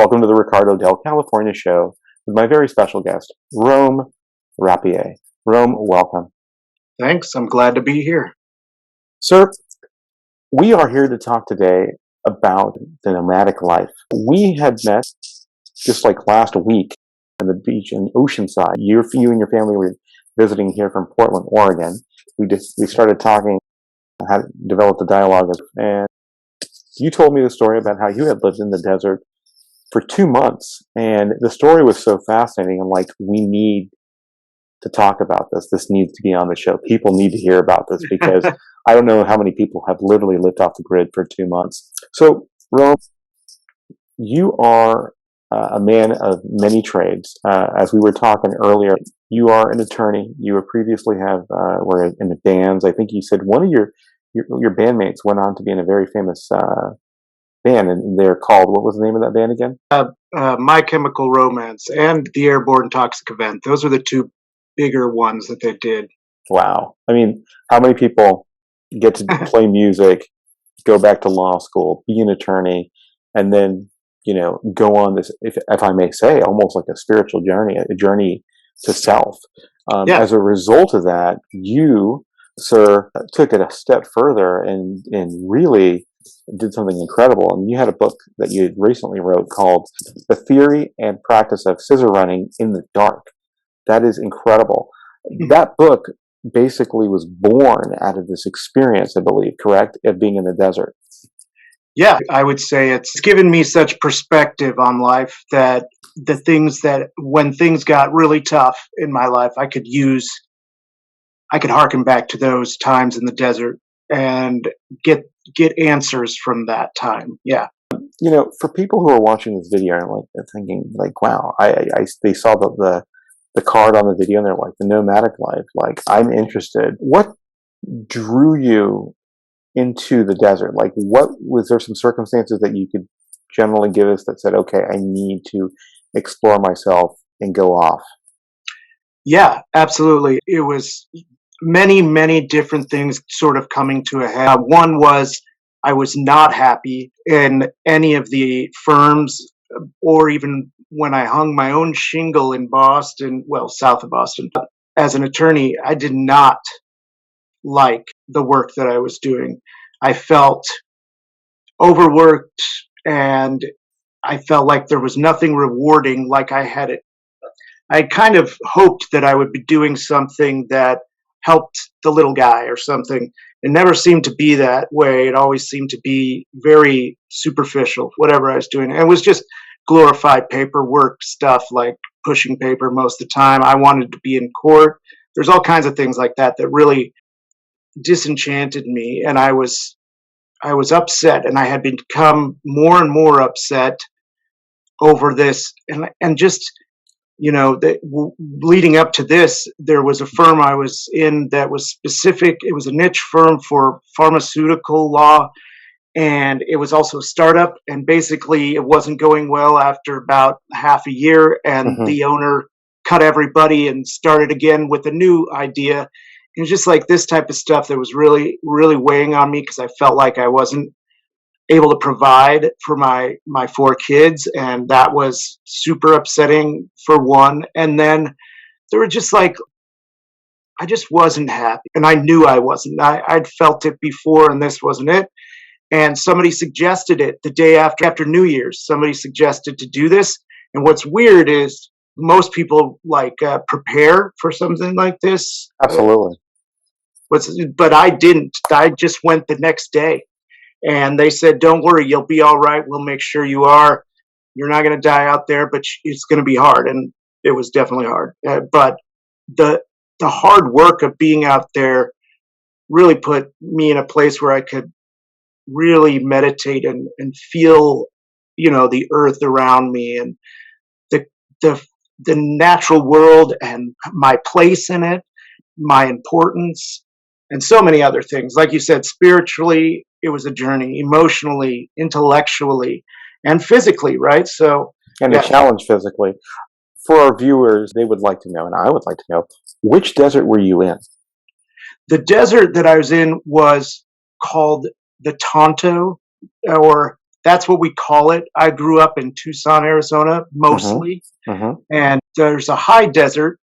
Welcome to the Ricardo del California show with my very special guest, Rome Rapier. Rome, welcome. Thanks. I'm glad to be here. Sir, we are here to talk today about the nomadic life. We had met just like last week on the beach in Oceanside. You and your family were visiting here from Portland, Oregon. We started talking, had developed a dialogue, and you told me the story about how you had lived in the desert for 2 months, and the story was so fascinating. I'm like, we need to talk about this. This needs to be on the show. People need to hear about this because I don't know how many people have literally lived off the grid for 2 months. So, Rome, you are a man of many trades. As we were talking earlier, you are an attorney. You were previously were in the bands. I think you said one of your bandmates went on to be in a very famous band, and they're called, what was the name of that band again? My Chemical Romance and the Airborne Toxic Event. Those are the two bigger ones that they did. Wow. I mean, how many people get to play music, go back to law school, be an attorney, and then, go on this, if I may say, almost like a spiritual journey, a journey to self. As a result of that, you, sir, took it a step further and really did something incredible. And you had a book that you recently wrote called The Theory and Practice of Scissor Running in the Dark. That is incredible. That book basically was born out of this experience, I believe, correct, of being in the desert. Yeah, I would say it's given me such perspective on life that when things got really tough in my life, I could harken back to those times in the desert and get answers from that time. Yeah. For people who are watching this video and thinking like, wow, they saw the card on the video and they're like, the nomadic life, like, I'm interested. What drew you into the desert? Like, was there some circumstances that you could generally give us that said, okay, I need to explore myself and go off? Yeah, absolutely. It was many, many different things sort of coming to a head. One was I was not happy in any of the firms, or even when I hung my own shingle in Boston, well, south of Boston. As an attorney, I did not like the work that I was doing. I felt overworked, and I felt like there was nothing rewarding. Like I kind of hoped that I would be doing something that helped the little guy or something. It never seemed to be that way. It always seemed to be very superficial, whatever I was doing. And it was just glorified paperwork stuff, like pushing paper most of the time. I wanted to be in court. There's all kinds of things like that that really disenchanted me. And I was upset, and I had become more and more upset over this. And just, leading up to this, there was a firm I was in that was specific. It was a niche firm for pharmaceutical law, and it was also a startup. And basically, it wasn't going well after about half a year, and the owner cut everybody and started again with a new idea. It was just like this type of stuff that was really, really weighing on me because I felt like I wasn't able to provide for my 4 kids, and that was super upsetting for one. And then there were just like, I just wasn't happy, and I knew I wasn't. I'd felt it before, and this wasn't it. And somebody suggested it the day after New Year's. Somebody suggested to do this, and what's weird is most people prepare for something like this. Absolutely. But I didn't. I just went the next day. And they said, don't worry, you'll be all right. We'll make sure you are. You're not going to die out there, but it's going to be hard. And it was definitely hard. But the hard work of being out there really put me in a place where I could really meditate and feel, the earth around me and the natural world and my place in it, my importance, and so many other things. Like you said, spiritually, it was a journey, emotionally, intellectually, and physically, right? So, and a challenge physically. For our viewers, they would like to know, and I would like to know, which desert were you in? The desert that I was in was called the Tonto, or that's what we call it. I grew up in Tucson, Arizona, Mm-hmm. mostly, Mm-hmm. and there's a high desert.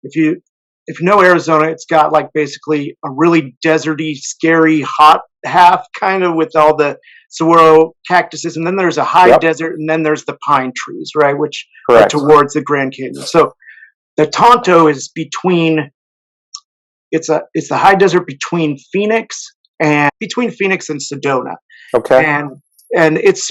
If you if you know Arizona, it's got like basically a really deserty, scary, hot half, kind of with all the saguaro cactuses, and then there's a high Yep. desert, and then there's the pine trees, right, which are Correct. towards the Grand Canyon. So the Tonto is between it's the high desert between Phoenix and Sedona, Okay. and it's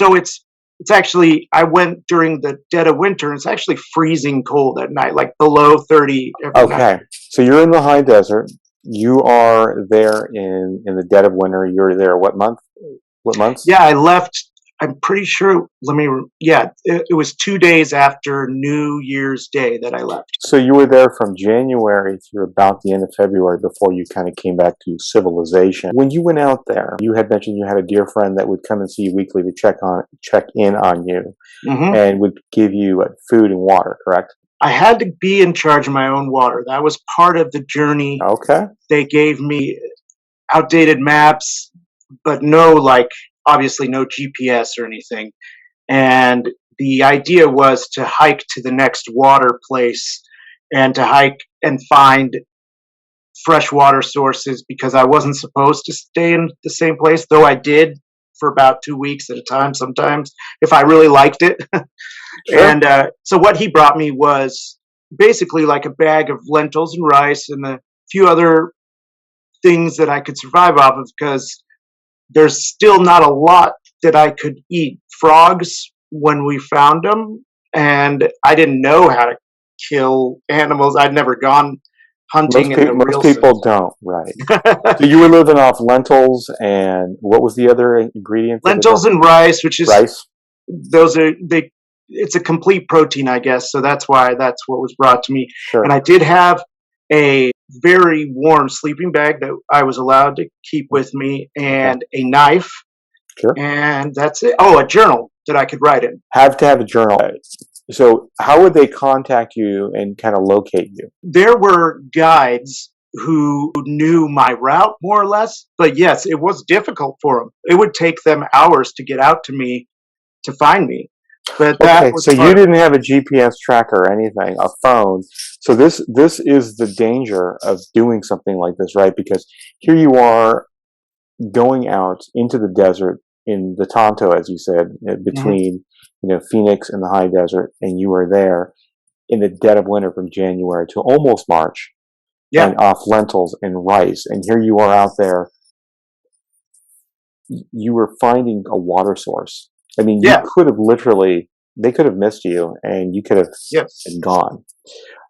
actually I went during the dead of winter. And it's actually freezing cold at night, like below 30 every night. Okay. So you're in the high desert. You are there in the dead of winter. You're there what month? What months? Yeah, I left. I'm pretty sure. Yeah, it was 2 days after New Year's Day that I left. So you were there from January through about the end of February before you kind of came back to civilization. When you went out there, you had mentioned you had a dear friend that would come and see you weekly to check in on you, Hmm. and would give you food and water. Correct? I had to be in charge of my own water. That was part of the journey. Okay. They gave me outdated maps, but no, like, obviously no GPS or anything. And the idea was to hike to the next water place and to hike and find fresh water sources, because I wasn't supposed to stay in the same place, though I did for about 2 weeks at a time sometimes if I really liked it. Sure. And so what he brought me was basically like a bag of lentils and rice and a few other things that I could survive off of, because there's still not a lot that I could eat. Frogs, when we found them, and I didn't know how to kill animals. I'd never gone hunting in the Most real people sense. don't, right? So you were living off lentils, and what was the other ingredient? Lentils and rice, which is Rice. those are they. It's a complete protein, I guess. So that's why that's what was brought to me. Sure. And I did have a very warm sleeping bag that I was allowed to keep with me, and a knife, Sure. and that's it. Oh, a journal that I could write in. Have to have a journal. So how would they contact you and kind of locate you? There were guides who knew my route more or less, but yes, it was difficult for them. It would take them hours to get out to me to find me. But that Okay, was so you fun. didn't have a GPS tracker or anything, a phone. So this is the danger of doing something like this, right? Because here you are going out into the desert in the Tonto, as you said, Mhm. between Phoenix and the high desert, and you are there in the dead of winter from January to almost March, Yeah, and off lentils and rice, and here you are out there. You were finding a water source. I mean, you yeah, could have literally, they could have missed you, and you could have yeah. been gone.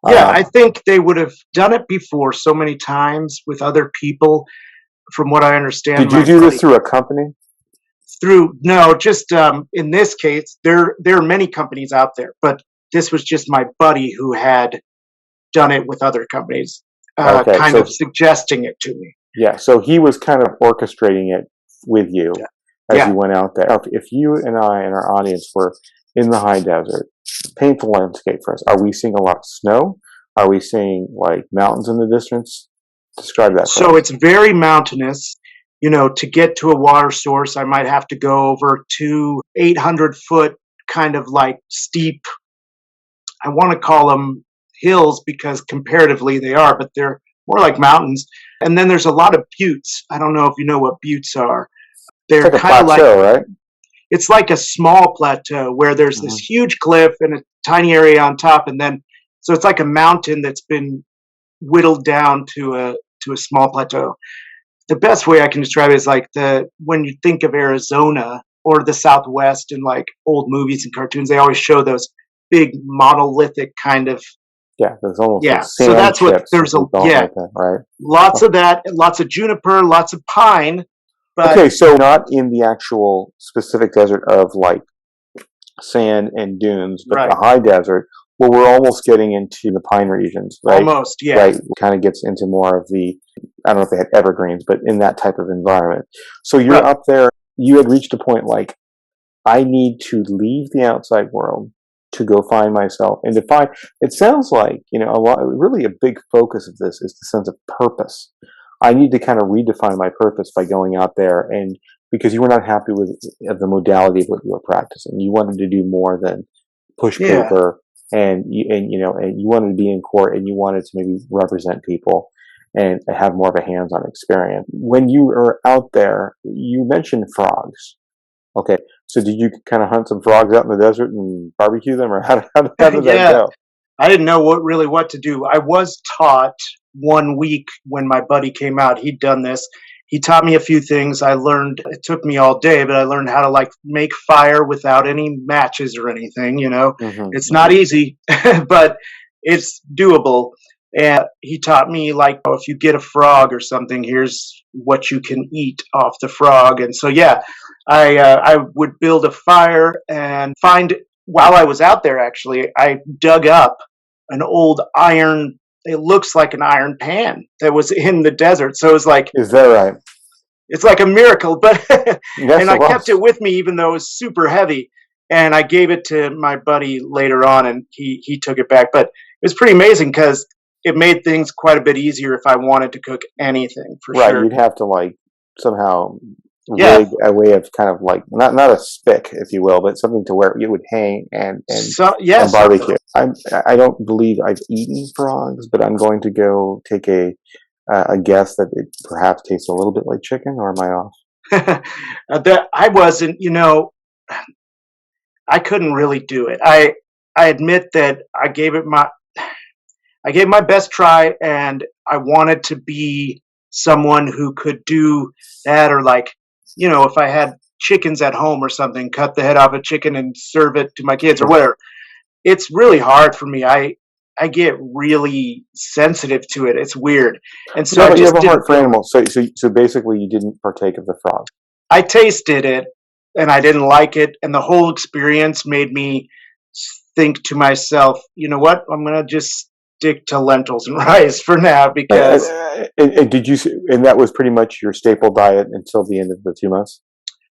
Yeah, Uh, I think they would have done it before so many times with other people. From what I understand, did you my do this buddy through a company? through no, just in this case, there are many companies out there, but this was just my buddy who had done it with other companies, Okay, kind so of suggesting it to me. yeah, so he was kind of orchestrating it with you Yeah, as you yeah. went out there. If you and I and our audience were in the high desert, painful landscape for us. Are we seeing a lot of snow? Are we seeing like mountains in the distance? Describe that for So us. it's very mountainous. You know, to get to a water source, I might have to go over 800-foot kind of like steep. I want to call them hills because comparatively they are, but they're more like mountains. And then there's a lot of buttes. I don't know if you know what buttes are. It's They're like a kind of like plateau, right? it's like a small plateau where there's this Hmm. huge cliff and a tiny area on top, and then so it's like a mountain that's been whittled down to a small plateau. The best way I can describe it is like the when you think of Arizona or the Southwest in like old movies and cartoons, they always show those big monolithic kind of. Yeah, there's almost like Yeah. So sand that's what chips, there's as a we call it yeah, like that, right? lots of that, lots of juniper, lots of pine, but Okay, so not in the actual specific desert of like sand and dunes, but the right, high desert where we're almost getting into the pine regions, right? almost, yeah. Right, kind of gets into more of the, I don't know if they had evergreens, but in that type of environment. So you're Right. up there, you had reached a point like, I need to leave the outside world to go find myself and to find, it sounds like, a lot, really a big focus of this is the sense of purpose. I need to kind of redefine my purpose by going out there and because you were not happy with the modality of what you were practicing. You wanted to do more than push Yeah. paper, and you wanted to be in court, and you wanted to maybe represent people and have more of a hands-on experience. When you were out there, you mentioned frogs. Okay, so did you kind of hunt some frogs out in the desert and barbecue them, or how did that Yeah. go? I didn't know what to do. I was taught one week when my buddy came out. He'd done this. He taught me a few things. I learned. It took me all day, but I learned how to like make fire without any matches or anything. It's not easy, but it's doable. And he taught me like, oh, if you get a frog or something, here's what you can eat off the frog. And so yeah, I would build a fire and find. While I was out there, actually, I dug up an old iron. It looks like an iron pan that was in the desert. So Is that right? it's like a miracle. But Yes, and it I kept was. it with me, even though it was super heavy. And I gave it to my buddy later on, and he took it back. But it was pretty amazing because it made things quite a bit easier if I wanted to cook anything for Right, sure. you'd have to like somehow Yeah. rig a way of kind of like not a spick, if you will, but something to where you would hang So yeah, and barbecue. I don't believe I've eaten frogs, but I'm going to go take a guess that it perhaps tastes a little bit like chicken, or am I off? that I wasn't. I couldn't really do it. I admit that I gave my best try, and I wanted to be someone who could do that, or like, if I had chickens at home or something, cut the head off a chicken and serve it to my kids or Sure. whatever. It's really hard for me. I get really sensitive to it. It's weird, and so No, I but you have just a heart didn't for go. animals, so basically you didn't partake of the frog. I tasted it and I didn't like it, and the whole experience made me think to myself, you know what? I'm gonna just stick to lentils and rice for now Right, because and did you? And that was pretty much your staple diet until the end of the 2 months.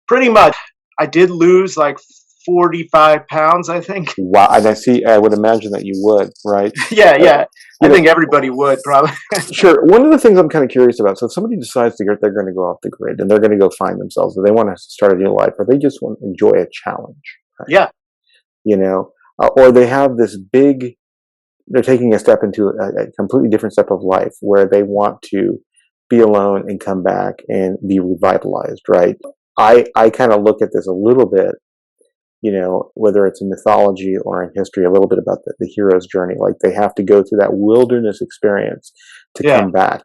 pretty much I did lose like 45 pounds, I think. Wow, and I see. I would imagine that you would, right? Yeah, Uh, yeah. you I know, think everybody would probably. sure. One of the things I'm kind of curious about. So, if somebody decides they're going to go off the grid and they're going to go find themselves, or they want to start a new life, or they just want to enjoy a challenge, right? Yeah, You know, or they have this big. They're taking a step into a completely different step of life where they want to be alone and come back and be revitalized, right? I kind of look at this a little bit, whether it's in mythology or in history, a little bit about the hero's journey. Like they have to go through that wilderness experience to yeah. come back.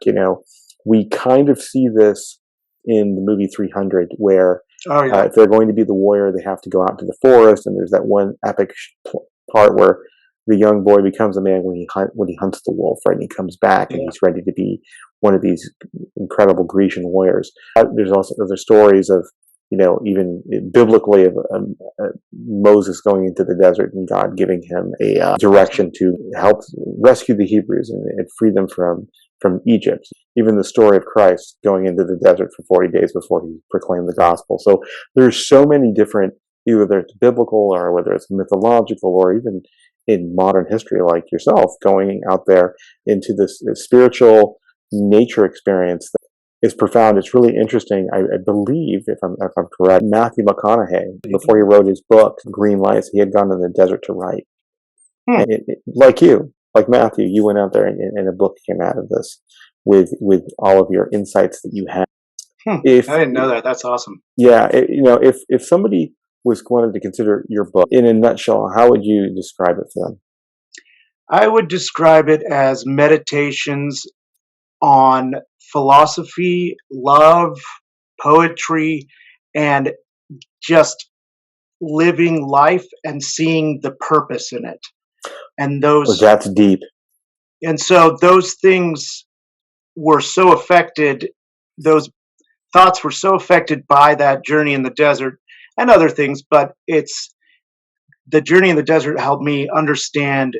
We kind of see this in the movie 300, where Oh yeah, if they're going to be the warrior, they have to go out to the forest, and there's that one epic part where the young boy becomes a man when he hunts the wolf, right? And he comes back and yeah, he's ready to be one of these incredible Grecian warriors. There's also other stories of, even biblically, of Moses going into the desert and God giving him a direction to help rescue the Hebrews and free them from Egypt. Even the story of Christ going into the desert for 40 days before he proclaimed the gospel. So there's so many different, either it's biblical or whether it's mythological or even in modern history, like yourself, going out there into this spiritual nature experience that is profound. It's really interesting. I believe, if I'm correct, Matthew McConaughey, before he wrote his book Green Lights, he had gone in the desert to write. hmm. And like you, like Matthew, you went out there and a book came out of this with all of your insights that you had. Hmm. If I didn't know that. That's awesome. Yeah, if somebody was wanted to consider your book in a nutshell, how would you describe it for them? I would describe it as meditations on philosophy, love, poetry, and just living life and seeing the purpose in it. And Oh, those that's deep. and so those things were so affected, those thoughts were so affected by that journey in the desert and other things, but it's the journey in the desert helped me understand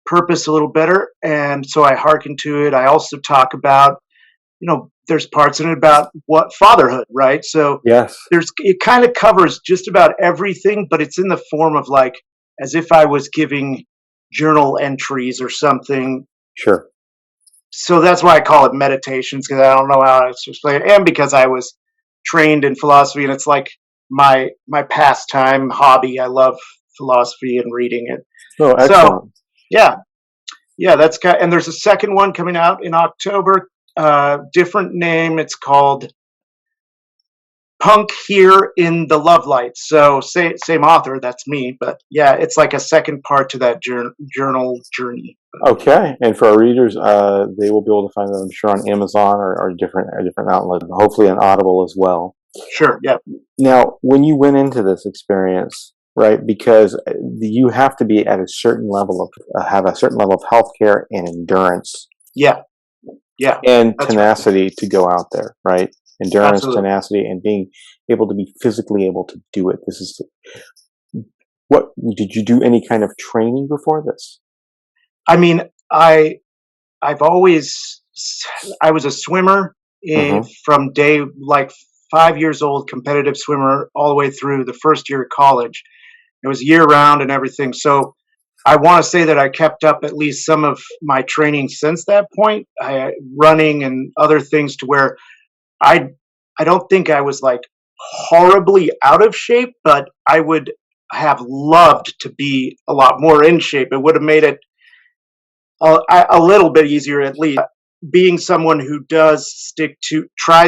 purpose a little better. And so I hearken to it. I also talk about, there's parts in it about what fatherhood, right? So Yes, it kind of covers just about everything, but it's in the form of like as if I was giving journal entries or something. sure. So that's why I call it meditations, because I don't know how to explain it, and because I was trained in philosophy, and it's like my pastime hobby. I love philosophy and reading it. Oh, So excellent. yeah, yeah, that's kind. And there's a second one coming out in October. Different name. It's called Punk Here in the Love Light. So same author. That's me. But yeah, it's like a second part to that journal journey. Okay, and for our readers, they will be able to find it, I'm sure, on Amazon or a different outlet, hopefully on Audible as well. Sure. Yeah. Now, when you went into this experience, right, because you have to be at a certain level of have a certain level of healthcare and endurance Yeah. Yeah. and That's right. tenacity to go out there, right? Endurance, Absolutely. tenacity, and being able to be physically able to do it. This is what did you do any kind of training before this? I mean, I I've always I was a swimmer Hmm. from day like 5 years old, competitive swimmer all the way through the first year of college. It was year round and everything. So I want to say that I kept up at least some of my training since that point, running and other things to where I I don't think I was like horribly out of shape, but I would have loved to be a lot more in shape. It would have made it a little bit easier at least. Being someone who tries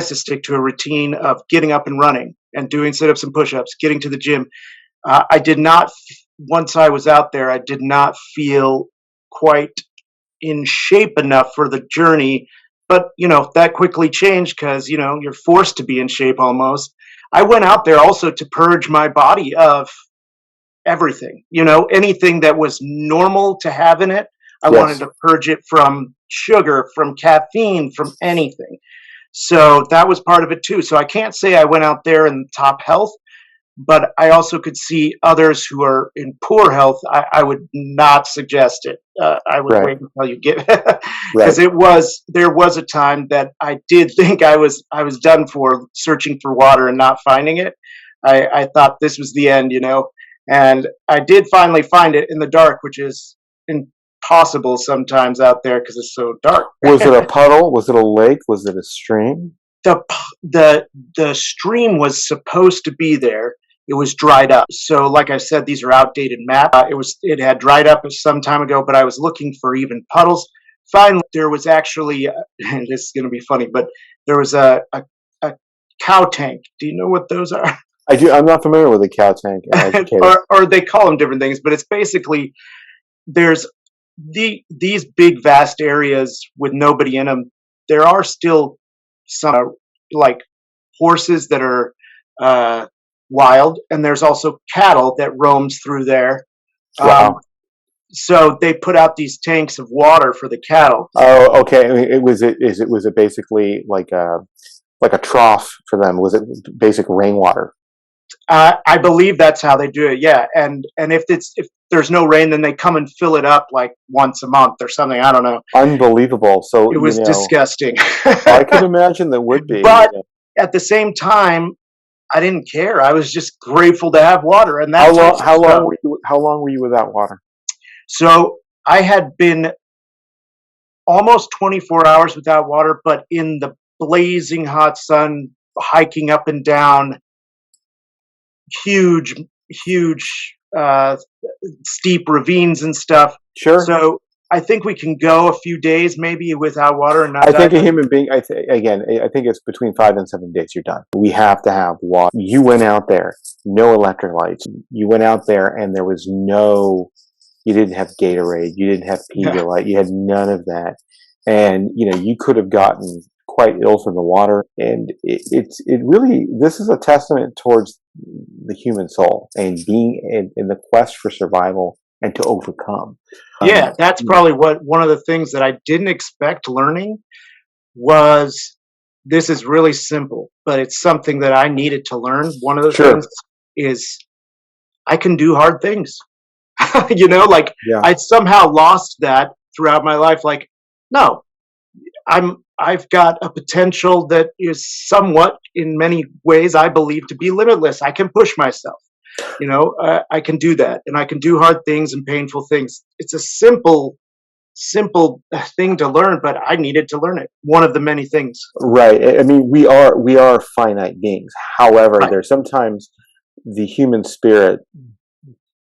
to stick to a routine of getting up and running and doing sit-ups and push-ups, getting to the gym. I did not, once I was out there, I did not feel quite in shape enough for the journey. But, that quickly changed because, you're forced to be in shape almost. I went out there also to purge my body of everything, anything that was normal to have in it. I wanted Yes. to purge it from sugar, from caffeine, from anything. So that was part of it too. So I can't say I went out there in top health, but I also could see others who are in poor health. I would not suggest it. I would Right. wait until you get Right. because there was a time that I did think I was done for searching for water and not finding it. I thought this was the end, and I did finally find it in the dark, which is impossible sometimes out there because it's so dark. Was it a puddle? Was it a lake? Was it a stream? The stream was supposed to be there. It was dried up. So, like I said, these are outdated maps. It had dried up some time ago, but I was looking for even puddles. Finally, there was actually and this is going to be funny, but there was a cow tank. Do you know what those are? I do. I'm not familiar with the cow tank. Educated. or they call them different things, but it's basically there's these big vast areas with nobody in them. There are still some like horses that are uh, wild, and there's also cattle that roams through there. Um, Wow. so they put out these tanks of water for the cattle. Oh, okay. I mean, was it basically like a trough for them? Was it basic rainwater? I believe that's how they do it. Yeah, and if there's no rain, then they come and fill it up like once a month or something. I don't know. Unbelievable. So It was disgusting. I could imagine that would be. But at the same time, I didn't care. I was just grateful to have water, and How that long? types of How long stuff. were you? How long were you without water? So I had been almost 24 hours without water, but in the blazing hot sun, hiking up and down huge, huge, steep ravines and stuff. Sure. So I think we can go a few days maybe without water and not I die. think a human being. Again, I think it's between 5 and 7 days. You're done. We have to have water. You went out there, no electrolytes. You went out there, and there was no. You didn't have Gatorade. You didn't have Yeah, Pedialyte. You had none of that, and you could have gotten quite ill from the water. And it really, this is a testament towards the human soul and being in the quest for survival and to overcome. yeah, Um, that's probably what one of the things that I didn't expect learning was this is really simple, but it's something that I needed to learn. One of the things sure. is I can do hard things. Like Yeah. I somehow lost that throughout my life. Like, no, I've got a potential that is somewhat, in many ways, I believe to be limitless. I can push myself. I can do that, and I can do hard things and painful things. It's a simple simple thing to learn, but I needed to learn it. One of the many things. Right. I mean, we are finite beings. However, Right. there's sometimes the human spirit,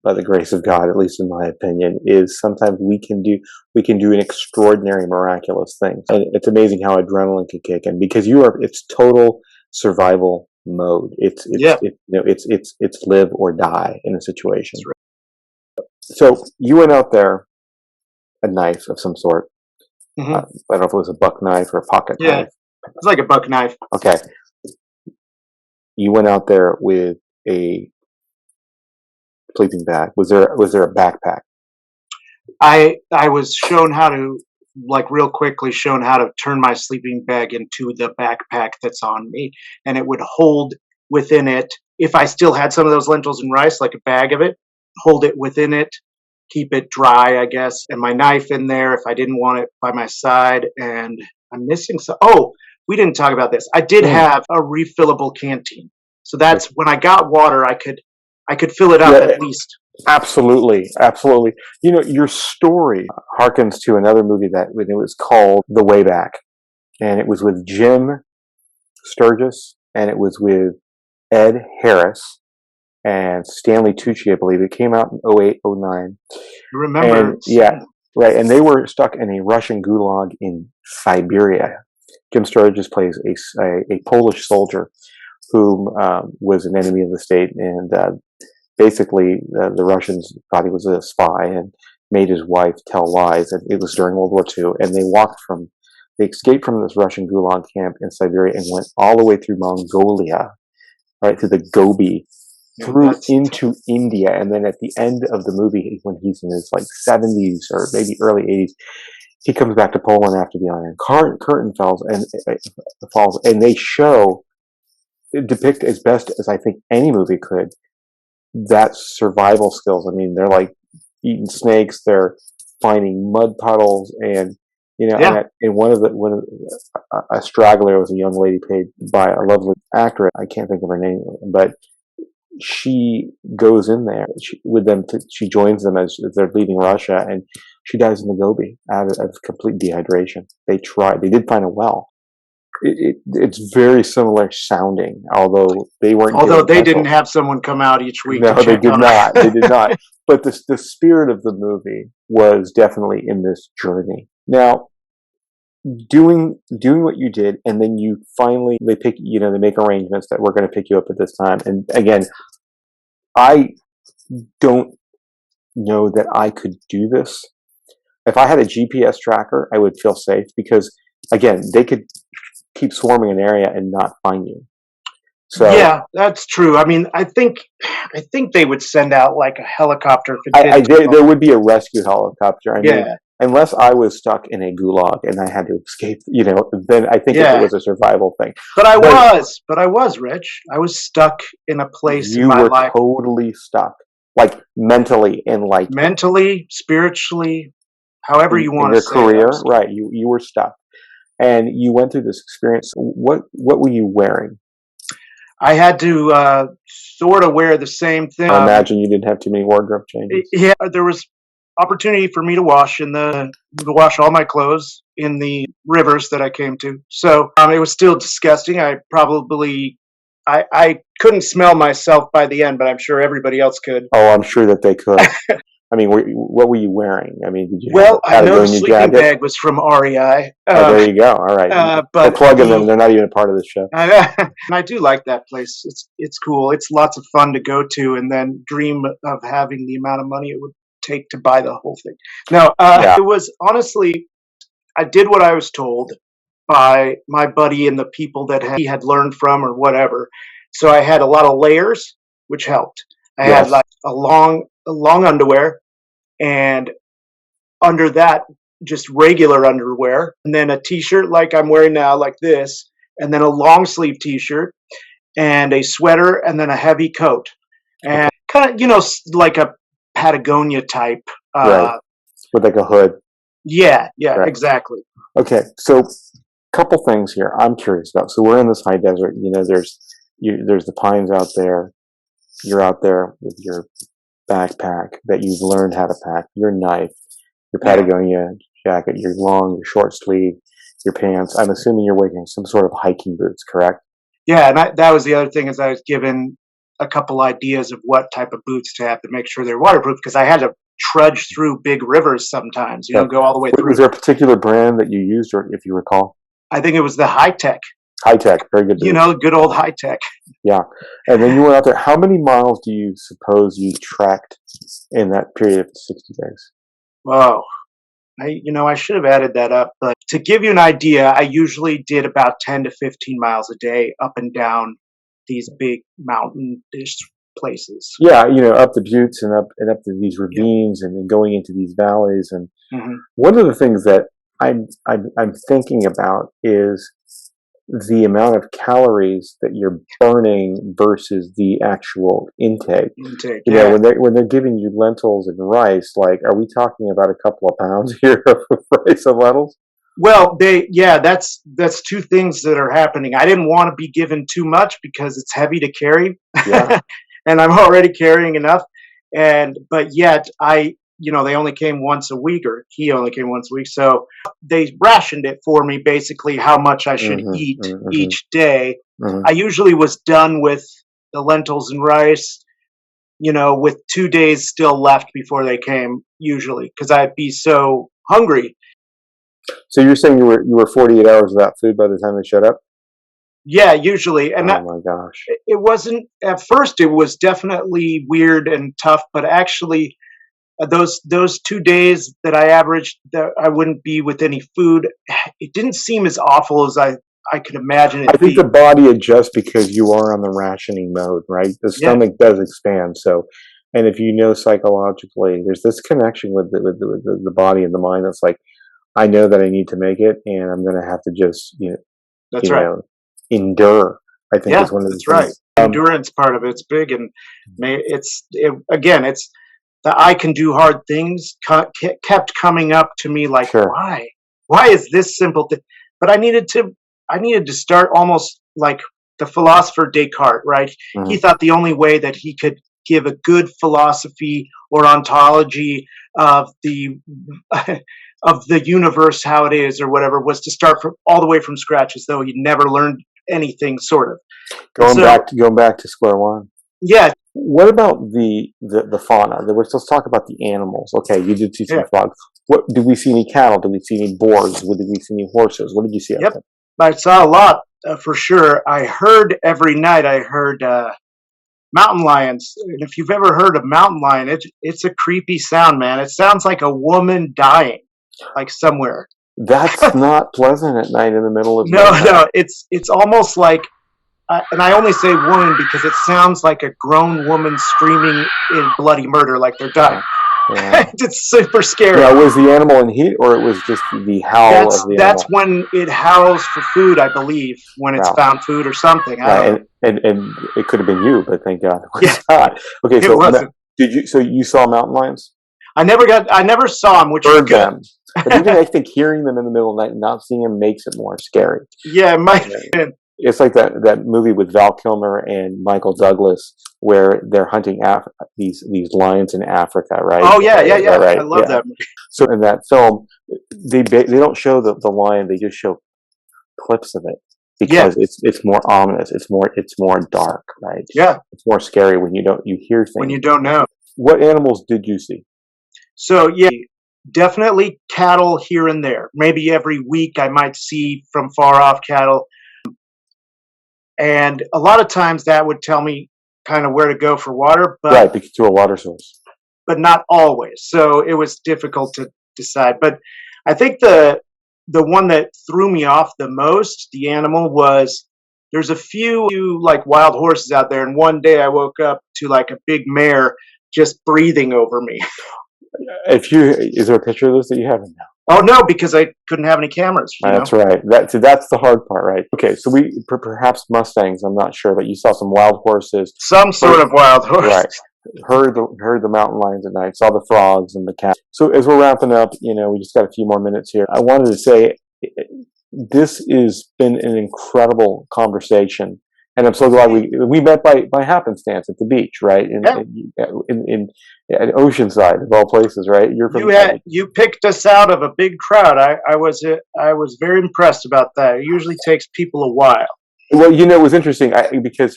by the grace of God, at least in my opinion, is sometimes we can do an extraordinary, miraculous thing, and it's amazing how adrenaline can kick in because it's total survival mode. Yeah. It's live or die in a situation. That's right. So you went out there, a knife of some sort. Hmm. I don't know if it was a buck knife or a pocket Yeah. knife. It's like a buck knife. Okay, you went out there with a sleeping bag. Was there a backpack? I was shown how to, like, real quickly shown how to turn my sleeping bag into the backpack that's on me, and it would hold within it, if I still had some of those lentils and rice, like a bag of it, hold it within it, keep it dry, I guess, and my knife in there if I didn't want it by my side. And I'm missing some. Oh, we didn't talk about this. I did Mm. have a refillable canteen, so Okay. that's when I got water, I could fill it up Yeah, at least. absolutely, absolutely. Your story harkens to another movie that when it was called The Way Back, and it was with Jim Sturgis, and it was with Ed Harris and Stanley Tucci, I believe. It came out in '08, '09. You remember And yeah, seeing. right. And they were stuck in a Russian gulag in Siberia. Jim Sturgis plays a Polish soldier who was an enemy of the state, and basically the Russians thought he was a spy and made his wife tell lies. And it was during World War II, and they escaped from this Russian gulag camp in Siberia and went all the way through Mongolia, right through the Gobi, Yeah, through that's into India, and then at the end of the movie, when he's in his like 70s or maybe early 80s, he comes back to Poland after the Curtain falls, and they depict as best as I think any movie could that survival skills. I mean, they're like eating snakes, they're finding mud puddles, and yeah. and a straggler was a young lady played by a lovely actress. I can't think of her name, but she goes in there with them. She joins them as they're leaving Russia, and she dies in the Gobi out of complete dehydration. They did find a well. It's very similar sounding, although they weren't Although given they didn't petrol. have someone come out each week to No, they check did on not. They her. did not. But the spirit of the movie was definitely in this journey. Now, doing what you did, and then you finally they make arrangements that we're going to pick you up at this time. And again, I don't know that I could do this. If I had a GPS tracker, I would feel safe because, again, they could keep swarming an area and not find you. So Yeah, that's true. I mean, I think they would send out like a helicopter if it did too there long. would be a rescue helicopter. I mean, Yeah, unless I was stuck in a gulag and I had to escape, then I think if it yeah. was a survival thing. But I But was, but I was, Rich. I was stuck in a place in you my were life, totally stuck, like mentally, and like mentally, spiritually, however you in want to your say it. I was career, stuck. right? You were stuck, and you went through this experience. What were you wearing? I had to sort of wear the same thing. I imagine you didn't have too many wardrobe changes. Yeah, there was opportunity for me to wash all my clothes in the rivers that I came to. So it was still disgusting. I couldn't smell myself by the end, but I'm sure everybody else could. Oh, I'm sure that they could. I mean, what were you wearing? I mean, did you have Well, a I know the Patagonia sleeping jacket? bag was from REI, Oh, there you go. All right, we're but plugging them. the They're not even a part of the show. I do like that place. It's cool. It's lots of fun to go to, and then dream of having the amount of money it would take to buy the whole thing. No, Yeah. it was honestly, I did what I was told by my buddy and the people that he had learned from or whatever. So I had a lot of layers, which helped. I had Yes. like a long underwear, and under that, just regular underwear, and then a t-shirt like I'm wearing now, like this, and then a long sleeve t-shirt, and a sweater, and then a heavy coat, Okay. and kind of like a Patagonia type. Right. With like a hood. Yeah, yeah, Right. exactly. Okay. So, couple things here. I'm curious about. So we're in this high desert. There's the pines out there. You're out there with your backpack that you've learned how to pack, your knife, your Yeah. Patagonia jacket, your long, your short sleeve, your pants. I'm assuming you're wearing some sort of hiking boots, correct? Yeah, and that was the other thing is I was given a couple ideas of what type of boots to have to make sure they're waterproof because I had to trudge through big rivers sometimes, Yeah. go all the way Was through. there a particular brand that you used, or if you recall? I think it was the high tech, High Tech, very good boots. good old high tech. Yeah. And then you went out there. How many miles do you suppose you tracked in that period of 60 days? Whoa. I should have added that up, but to give you an idea, I usually did about 10 to 15 miles a day up and down these big mountain-ish places. Yeah, up the buttes and up to these Yep. ravines and then going into these valleys. And hmm one of the things that I'm thinking about is the amount of calories that you're burning versus the actual intake. Intake, You know, when they're giving you lentils and rice, like, are we talking about a couple of pounds here of rice and lentils? Well, that's two things that are happening. I didn't want to be given too much because it's heavy to carry, Yeah. and I'm already carrying enough. But yet they only came once a week, or he only came once a week, so they rationed it for me basically how much I should eat each day. I usually was done with the lentils and rice, with 2 days still left before they came, usually, because I'd be so hungry. So you're saying you were 48 hours without food by the time they showed up? Yeah, usually. And Oh my gosh. it wasn't, at first, it was definitely weird and tough, but actually, those 2 days that I averaged that I wouldn't be with any food, it didn't seem as awful as I could imagine I it think be. the body adjusts because you are on the rationing mode, right? The Yeah, stomach does expand. So, and if you know psychologically, there's this connection with the body and the mind that's like, I know that I need to make it, and I'm going to have to just that's you right. know endure. I think Yeah, is one of the that's right. things. Endurance part of it's big, and again, it's the I can do hard things kept coming up to me like, Sure. why is this simple thing? But I needed to start almost like the philosopher Descartes, right? He Mhm. thought the only way that he could give a good philosophy or ontology of the of the universe, how it is or whatever, was to start from all the way from scratch, as though he'd never learned anything, sort of. And so, Going back to square one. yeah, What about the fauna? Let's talk about the animals. Okay, you did see some yeah, frogs. What did we see? Any cattle? Did we see any boars? Did we see any horses? What did you see out yep. there? I saw a lot, for sure. I heard every night. I heard mountain lions. And if you've ever heard of mountain lion, it's a creepy sound, man. It sounds like a woman dying, like somewhere. That's not pleasant at night in the middle of No, nowhere. no, it's almost like, and I only say woman because it sounds like a grown woman screaming in bloody murder, like they're dying. Yeah. It's super scary. Now, was the animal in heat, or it was just the howl of the That's animal? when it howls for food, I believe, when it's Wow. found food or something. I don't Right, know. and it could have been you, but thank God it was Yeah, not. Okay, it so wasn't. did you? So you saw mountain lions? I never saw them, which is Heard good. them, but even I think hearing them in the middle of the night and not seeing them makes it more scary. Yeah, it might have Yeah. been. It's like that movie with Val Kilmer and Michael Douglas where they're hunting these lions in Africa, right? Oh yeah, yeah, yeah. Right, I love that movie. So in that film, they don't show the lion; they just show clips of it Yeah, because it's more ominous. It's more dark, right? yeah. It's more scary when you hear When things. you don't know. What animals did you see? So yeah, definitely cattle here and there. Maybe every week I might see from far off cattle, and a lot of times that would tell me kind of where to go for water, Right, to a water source. but not always. So it was difficult to decide. But I think the one that threw me off the most, the animal, was there's a few like wild horses out there, and one day I woke up to like a big mare just breathing over me. Is there a picture of this that you have? Oh no, because I couldn't have any cameras. That's right. That's the hard part, right? Okay, so perhaps Mustangs. I'm not sure, but you saw some wild horses. Some sort of wild horse. Right. Heard the mountain lions at night. Saw the frogs and the cats. So as we're wrapping up, we just got a few more minutes here. I wanted to say this has been an incredible conversation, And I'm so glad we met by happenstance at the beach, right? In Oceanside, of all places, right? You're from You picked us out of a big crowd. I was very impressed about that. It usually takes people a while. Well, it was interesting because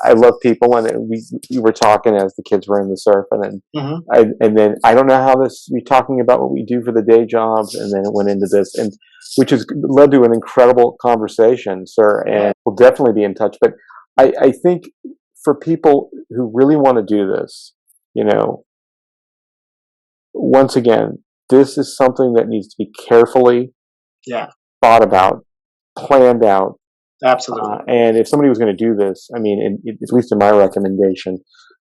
I love people, and we were talking as the kids were in the surf, and then and then I don't know how we're talking about what we do for the day jobs, and then it went into this, and which has led to an incredible conversation, sir. And we'll definitely be in touch. But I think for people who really want to do this, once again, this is something that needs to be carefully thought about, planned out. Absolutely. And if somebody was going to do this, I mean, at least in my recommendation,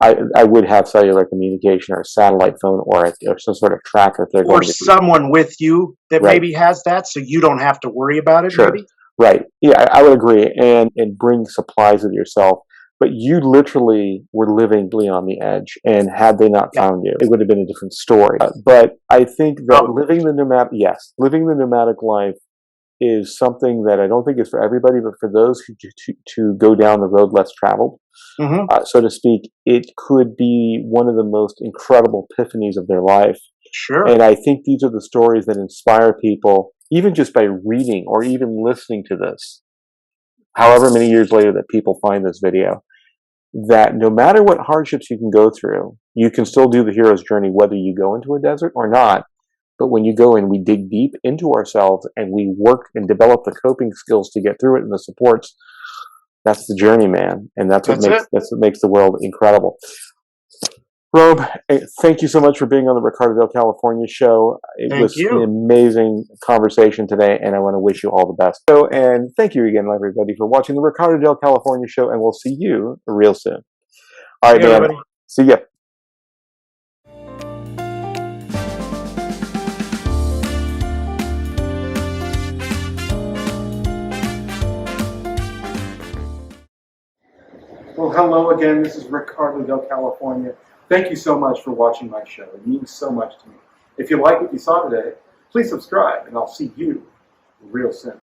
I would have cellular communication or a satellite phone or some sort of tracker. If they're or someone with you that maybe has that, so you don't have to worry about it. Sure. Maybe. Right. Yeah, I would agree. And bring supplies with yourself. But you literally were living on the edge, and had they not found you, it would have been a different story. But I think that living the nomadic life is something that I don't think is for everybody, but for those who to go down the road less traveled, so to speak, it could be one of the most incredible epiphanies of their life. Sure. And I think these are the stories that inspire people, even just by reading or even listening to this, however many years later that people find this video, that no matter what hardships you can go through, you can still do the hero's journey, whether you go into a desert or not. But when you go in, we dig deep into ourselves and we work and develop the coping skills to get through it and the supports. That's the journey, man. And that's what makes the world incredible. Rob, thank you so much for being on the Ricardo Del California show. It was an amazing conversation today, and I want to wish you all the best. So, and thank you again, everybody, for watching the Ricardo Del California show, and we'll see you real soon. All right, man. Everybody. See ya. Well, hello again. This is Ricardo Del California. Thank you so much for watching my show. It means so much to me. If you like what you saw today, please subscribe, and I'll see you real soon.